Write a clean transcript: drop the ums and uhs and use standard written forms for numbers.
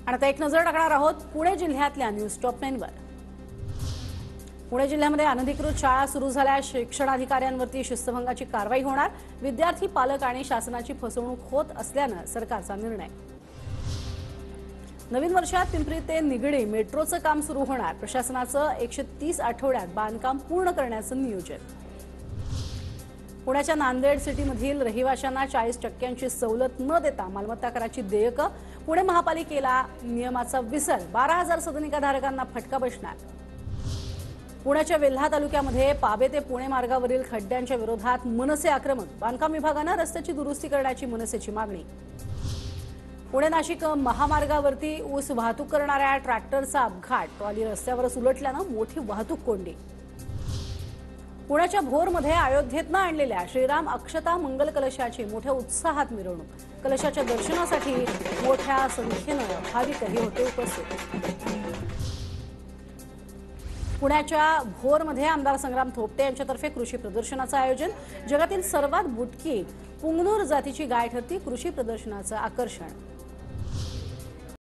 आणि आता एक नजर टाकणार आहोत पुणे जिल्ह्यातल्या न्यूज टॉप 9 वर। पुणे जिल्ह्यामध्ये अनधिकृत शाळा सुरू झाल्या, शिक्षणाधिकाऱ्यांवरती शिस्तभंगाची कारवाई होणार। विद्यार्थी, पालक आणि शासनाची फसवणूक होत असल्याने सरकारचा निर्णय। नवीन वर्षात पिंपरी ते निगडी मेट्रोचं काम सुरू होणार। प्रशासनाचं 130 आठवड्यात बांधकाम पूर्ण करण्याचं नियोजन। पुण्याच्या नांदेड सिटीमधील रहिवाशांना 40% सवलत न देता मालमत्ता कराची देयकं। पुणे महापालिकेला नियमाचा विसर, 12,000 सदनिकाधारकांना फटका बसणार। पुण्याच्या वेल्हा तालुक्यामध्ये पाबे ते पुणे मार्गावरील खड्ड्यांच्या विरोधात मनसे आक्रमक। बांधकाम विभागाने रस्त्याची दुरुस्ती करण्याची मनसेची मागणी। पुणे नाशिक महामार्गावरती ऊस वाहतूक करणाऱ्या ट्रॅक्टरचा अपघात, ट्रॉली रस्त्यावरच उलटल्याने मोठी वाहतूक कोंडी। पुण्याच्या भोरमध्ये अयोध्येतनं आणलेल्या श्रीराम अक्षता मंगल कलशाची मोठ्या उत्साहात मिरवणूक। कलशाच्या दर्शनासाठी मोठ्या संख्येने भाविकही होते उपस्थित। पुण्याच्या भोरमध्ये आमदार संग्राम थोपटे यांच्यातर्फे कृषी प्रदर्शनाचं आयोजन। जगातील सर्वात बुटकी पुंगनूर जातीची गाय ठरती कृषी प्रदर्शनाचं आकर्षण।